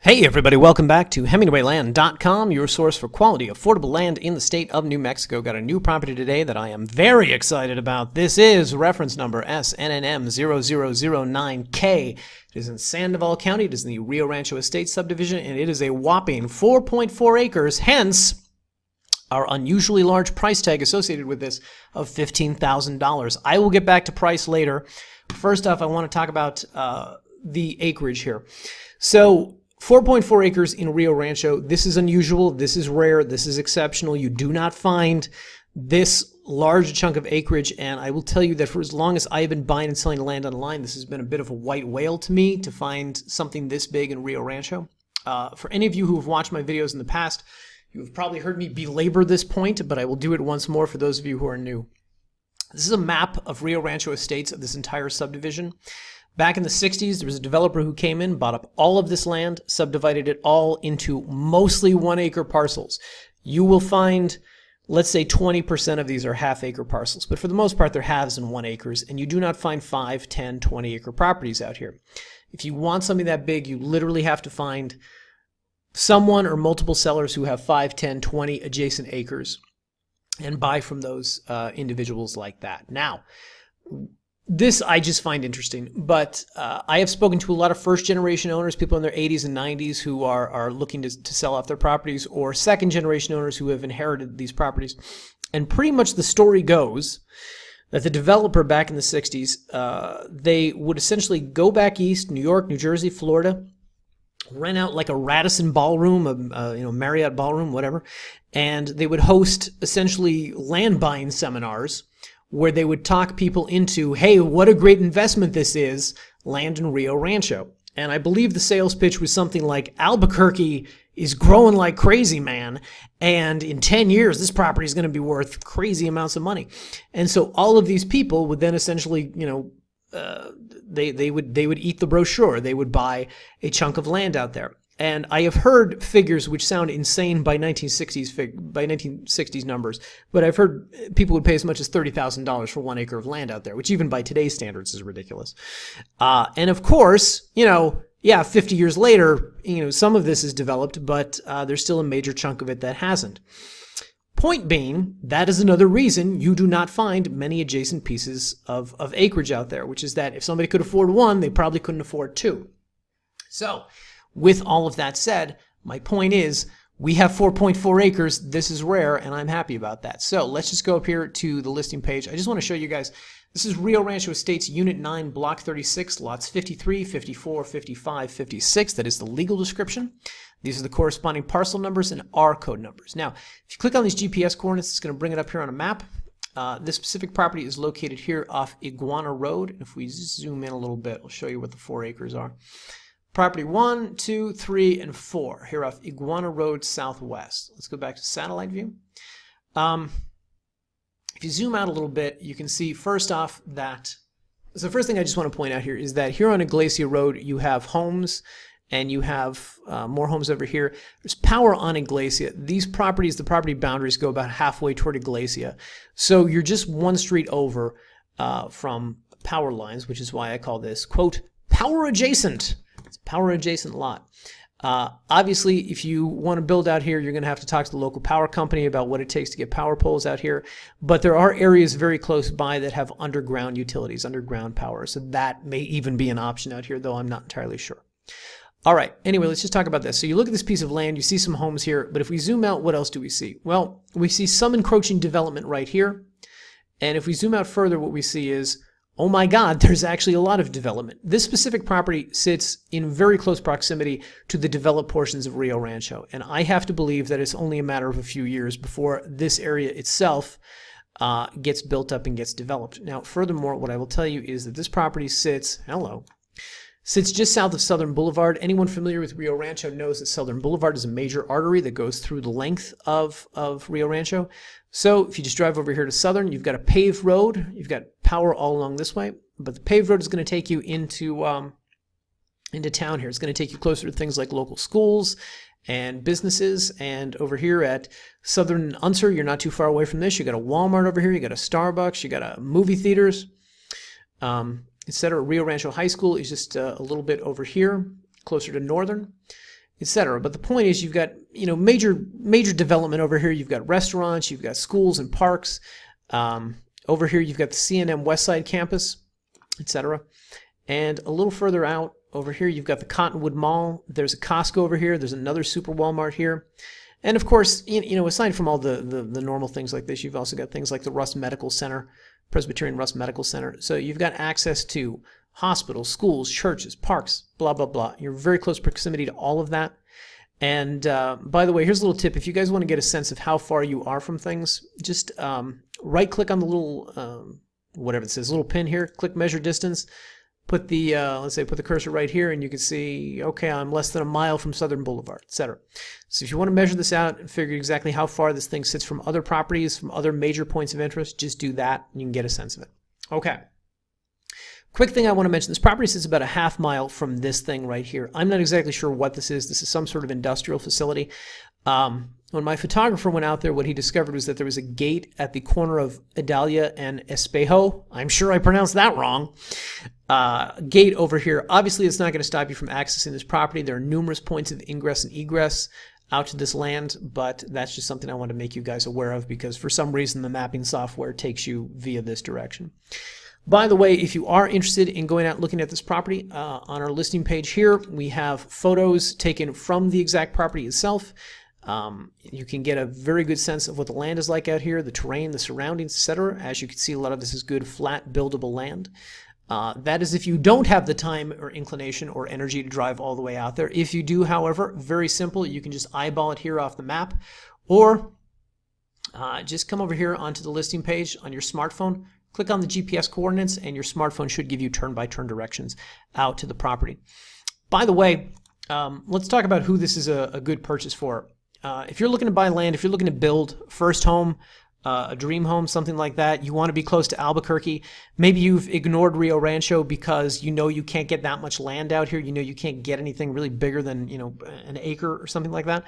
Hey everybody, welcome back to HemingwayLand.com, your source for quality, affordable land in the state of New Mexico. Got a new property today that I am very excited about. This is reference number SNNM0009K. It is in Sandoval County. It is in the Rio Rancho Estate subdivision, and it is a whopping 4.4 acres, hence our unusually large price tag associated with this of $15,000. I will get back to price later. First off, I want to talk about the acreage here. So 4.4 acres in Rio Rancho. This is unusual. This is rare. This is exceptional. You do not find this large chunk of acreage, and I will tell you that for as long as I have been buying and selling land online, this has been a bit of a white whale to me to find something this big in Rio Rancho. For any of you who have watched my videos in the past, you have probably heard me belabor this point, but I will do it once more for those of you who are new. This is a map of Rio Rancho estates of this entire subdivision. Back in the 60s, there was a developer who came in, bought up all of this land, subdivided it all into mostly 1 acre parcels. You will find, let's say 20% of these are half-acre parcels, but for the most part, they're halves and 1 acres, and you do not find 5, 10, 20-acre properties out here. If you want something that big, you literally have to find someone or multiple sellers who have 5, 10, 20 adjacent acres and buy from those individuals like that. Now, this I just find interesting, but I have spoken to a lot of first-generation owners, people in their 80s and 90s who are looking to sell off their properties, or second-generation owners who have inherited these properties. And pretty much the story goes that the developer back in the 60s, they would essentially go back east, New York, New Jersey, Florida, rent out like a Radisson ballroom, Marriott ballroom, whatever, and they would host essentially land buying seminars where they would talk people into, hey, what a great investment this is, land in Rio Rancho. And I believe the sales pitch was something like, Albuquerque is growing like crazy, man, and in 10 years, this property is going to be worth crazy amounts of money. And so all of these people would then essentially, they would eat the brochure. They would buy a chunk of land out there. And I have heard figures which sound insane by 1960s numbers, but I've heard people would pay as much as $30,000 for 1 acre of land out there, which even by today's standards is ridiculous. And of course, 50 years later, some of this is developed, but there's still a major chunk of it that hasn't. Point being, that is another reason you do not find many adjacent pieces of acreage out there, which is that if somebody could afford 1, they probably couldn't afford 2. So, with all of that said, my point is we have 4.4 acres. This is rare, and I'm happy about that. So let's just go up here to the listing page. I just want to show you guys. This is Rio Rancho Estates Unit 9, Block 36, lots 53, 54, 55, 56. That is the legal description. These are the corresponding parcel numbers and R code numbers. Now, if you click on these GPS coordinates, it's going to bring it up here on a map. This specific property is located here off Iguana Road. And if we zoom in a little bit, I'll show you what the 4 acres are. Property 1, 2, 3, and 4 here off Iguana Road Southwest. Let's go back to satellite view. If you zoom out a little bit, you can see first off that, so the first thing I just want to point out here is that here on Iglesia Road you have homes and you have more homes over here. There's power on Iglesia. These properties, the property boundaries go about halfway toward Iglesia. So you're just 1 street over from power lines, which is why I call this, quote, power adjacent. It's a power adjacent lot. Obviously, if you want to build out here, you're going to have to talk to the local power company about what it takes to get power poles out here. But there are areas very close by that have underground utilities, underground power. So that may even be an option out here, though I'm not entirely sure. All right. Anyway, let's just talk about this. So you look at this piece of land, you see some homes here. But if we zoom out, what else do we see? Well, we see some encroaching development right here. And if we zoom out further, what we see is, oh my God, there's actually a lot of development. This specific property sits in very close proximity to the developed portions of Rio Rancho. And I have to believe that it's only a matter of a few years before this area itself gets built up and gets developed. Now, furthermore, what I will tell you is that this property sits just south of Southern Boulevard. Anyone familiar with Rio Rancho knows that Southern Boulevard is a major artery that goes through the length of Rio Rancho. So if you just drive over here to Southern, you've got a paved road. You've got power all along this way. But the paved road is going to take you into town here. It's going to take you closer to things like local schools and businesses. And over here at Southern and Unser, you're not too far away from this. You got a Walmart over here. You got a Starbucks. You got a movie theaters. Etc. Rio Rancho High School is just a little bit over here, closer to Northern. etc. But the point is, you've got major development over here. You've got restaurants, you've got schools and parks. Over here, you've got the C&M Westside campus, etc. And a little further out over here, you've got the Cottonwood Mall. There's a Costco over here. There's another Super Walmart here. And of course, aside from all the normal things like this, you've also got things like the Russ Medical Center, Presbyterian Russ Medical Center. So you've got access to hospitals, schools, churches, parks, blah, blah, blah. You're very close proximity to all of that. And by the way, here's a little tip. If you guys want to get a sense of how far you are from things, just right-click on the little, whatever it says, little pin here, click Measure Distance, put the, let's say, put the cursor right here, and you can see, okay, I'm less than a mile from Southern Boulevard, etc. So if you want to measure this out and figure exactly how far this thing sits from other properties, from other major points of interest, just do that, and you can get a sense of it. Okay. Quick thing I want to mention, this property sits about a half mile from this thing right here. I'm not exactly sure what this is. This is some sort of industrial facility. When my photographer went out there, what he discovered was that there was a gate at the corner of Idalia and Espejo. I'm sure I pronounced that wrong. Gate over here. Obviously, it's not going to stop you from accessing this property. There are numerous points of ingress and egress out to this land, but that's just something I want to make you guys aware of because for some reason the mapping software takes you via this direction. By the way, if you are interested in going out and looking at this property, on our listing page here, we have photos taken from the exact property itself. You can get a very good sense of what the land is like out here, the terrain, the surroundings, etc. As you can see, a lot of this is good, flat, buildable land. That is if you don't have the time or inclination or energy to drive all the way out there. If you do, however, very simple. You can just eyeball it here off the map, or just come over here onto the listing page on your smartphone. Click on the GPS coordinates, and your smartphone should give you turn-by-turn directions out to the property. By the way, let's talk about who this is a good purchase for. If you're looking to buy land, if you're looking to build first home, a dream home, something like that, you want to be close to Albuquerque. Maybe you've ignored Rio Rancho because you can't get that much land out here. You can't get anything really bigger than an acre or something like that.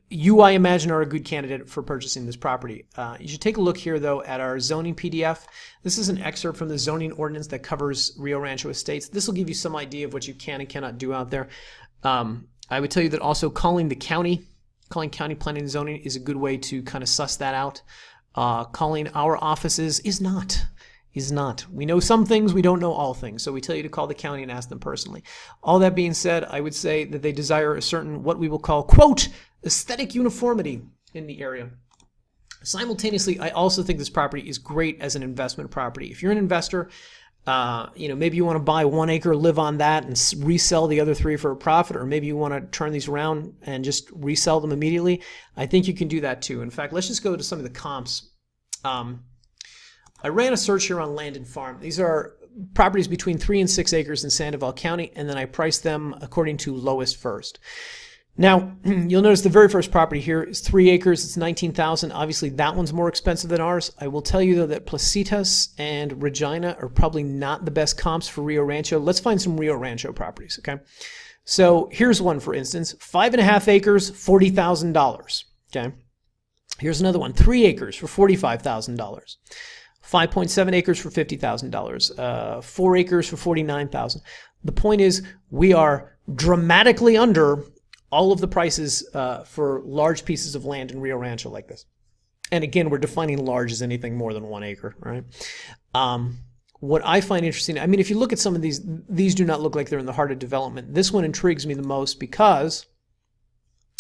You, I imagine, are a good candidate for purchasing this property. You should take a look here, though, at our zoning PDF. This is an excerpt from the zoning ordinance that covers Rio Rancho Estates. This will give you some idea of what you can and cannot do out there. I would tell you that also calling county planning and zoning is a good way to kind of suss that out. Calling our offices is not. We know some things, we don't know all things, so we tell you to call the county and ask them personally. All that being said, I would say that they desire a certain, what we will call, quote, aesthetic uniformity in the area. Simultaneously, I also think this property is great as an investment property. If you're an investor, maybe you want to buy 1 acre, live on that, and resell the other 3 for a profit, or maybe you want to turn these around and just resell them immediately. I think you can do that too. In fact, let's just go to some of the comps. I ran a search here on Land and Farm. These are properties between 3 and 6 acres in Sandoval County, and then I priced them according to lowest first. Now, you'll notice the very first property here is 3 acres. It's $19,000. Obviously, that one's more expensive than ours. I will tell you, though, that Placitas and Regina are probably not the best comps for Rio Rancho. Let's find some Rio Rancho properties, okay? So here's one, for instance, 5.5 acres, $40,000, okay? Here's another one, 3 acres for $45,000. 5.7 acres for $50,000, 4 acres for $49,000. The point is, we are dramatically under all of the prices for large pieces of land in Rio Rancho like this. And again, we're defining large as anything more than 1 acre, right? What I find interesting, I mean, if you look at some of these do not look like they're in the heart of development. This one intrigues me the most because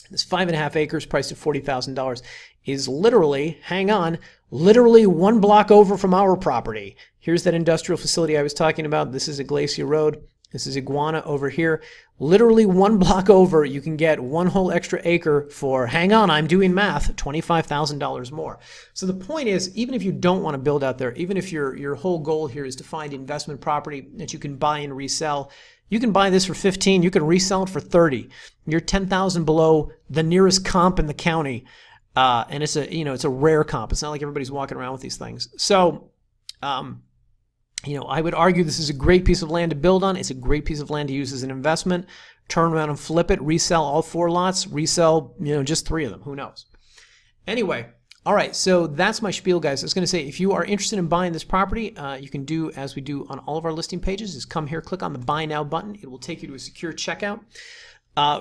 this 5.5 acres priced at $40,000 is literally, hang on, literally 1 block over from our property. Here's that industrial facility I was talking about. This is Iglesia Road. This is Iguana over here. Literally 1 block over, you can get 1 whole extra acre for, hang on, I'm doing math, $25,000 more. So the point is, even if you don't want to build out there, even if your whole goal here is to find investment property that you can buy and resell, you can buy this for 15, you can resell it for 30. You're 10,000 below the nearest comp in the county. And it's a rare comp. It's not like everybody's walking around with these things. So, I would argue this is a great piece of land to build on. It's a great piece of land to use as an investment. Turn around and flip it, resell all 4 lots, resell, just 3 of them. Who knows? Anyway, All right, so that's my spiel, guys. I was going to say, if you are interested in buying this property, you can do as we do on all of our listing pages, is come here, click on the Buy Now button. It will take you to a secure checkout.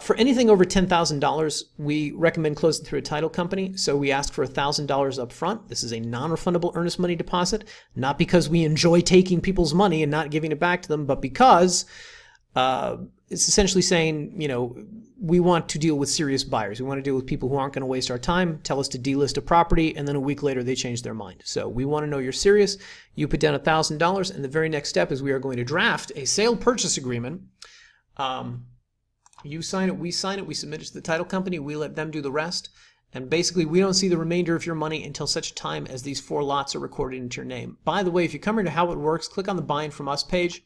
For anything over $10,000, we recommend closing through a title company. So we ask for $1,000 up front. This is a non-refundable earnest money deposit, not because we enjoy taking people's money and not giving it back to them, but because it's essentially saying, you know, we want to deal with serious buyers. We want to deal with people who aren't going to waste our time, tell us to delist a property, and then a week later they change their mind. So we want to know you're serious. You put down $1,000, and the very next step is we are going to draft a sale purchase agreement. You sign it, we submit it to the title company, we let them do the rest. And basically, we don't see the remainder of your money until such time as these 4 lots are recorded into your name. By the way, if you come into how it works, click on the Buying From Us page.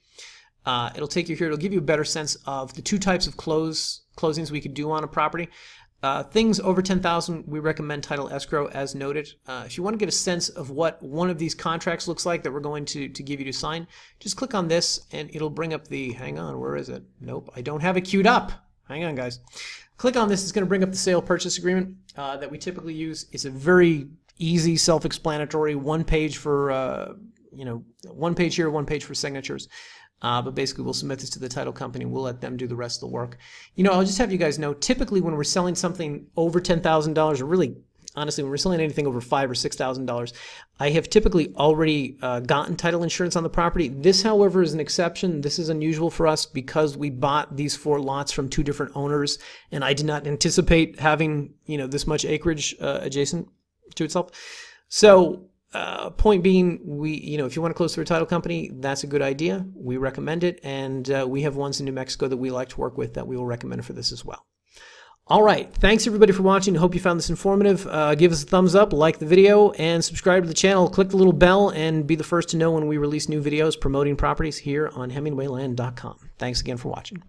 It'll take you here. It'll give you a better sense of the 2 types of closings we could do on a property. Things over $10,000, we recommend title escrow as noted. If you want to get a sense of what one of these contracts looks like that we're going to give you to sign, just click on this and it'll bring up the, hang on, where is it? Nope, I don't have it queued up. Hang on, guys. Click on this. It's going to bring up the sale purchase agreement that we typically use. It's a very easy, self-explanatory, 1 page for, 1 page here, 1 page for signatures. But basically, we'll submit this to the title company. We'll let them do the rest of the work. You know, I'll just have you guys know, typically when we're selling something over $10,000, or really, honestly, when we're selling anything over $5,000 or $6,000, I have typically already gotten title insurance on the property. This, however, is an exception. This is unusual for us because we bought these 4 lots from 2 different owners, and I did not anticipate having, you know, this much acreage adjacent to itself. So, point being, if you want to close through a title company, that's a good idea. We recommend it, and we have ones in New Mexico that we like to work with that we will recommend for this as well. All right, thanks everybody for watching. I hope you found this informative. Give us a thumbs up, like the video, and subscribe to the channel. Click the little bell and be the first to know when we release new videos promoting properties here on HemingwayLand.com. Thanks again for watching.